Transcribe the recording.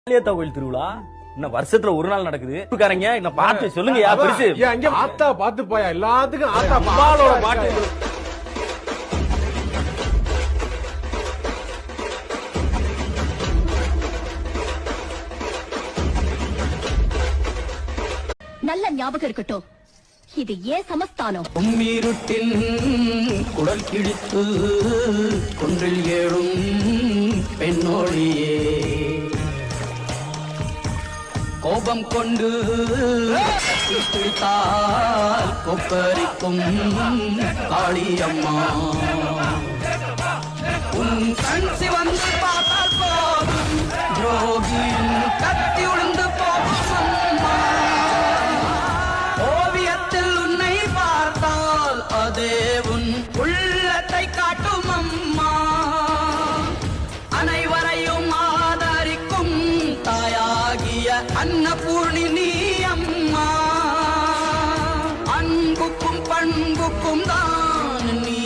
கோயில் திருவிழா இன்னும் வருஷத்துல ஒரு நாள் நடக்குது. காரங்க என்ன பாட்டு சொல்லுங்க யா பெருசு. அங்க ஆத்தா பாத்து போயா எல்லாத்துக்கும் ஆத்தா அம்மாளோட பாட்டு. நல்ல ஞாபகம் இருக்கட்டும், இது ஏன் சமஸ்தானம். உம்மீருட்டில் குடல் கிழித்து குன்றில் ஏழும் பெண்ணோழியே கோபம் கொண்டு பிடித்தால் கொப்பரிக்கும் காளியம்மா உன் கண் சிவந்து பார்த்தால் போதும் துரோகியும் கத்தி உளுந்து போகும் அம்மா ஓவியத்தில் உன்னை பார்த்தால் அதே உன் உள்ளத்தை காட்டும் அம்மா அனைவரையும் ஆதரிக்கும் தாயாகிய அன்னபூர்ணி நீ அம்மா அன்புக்கும் பண்புக்கும் தான் நீ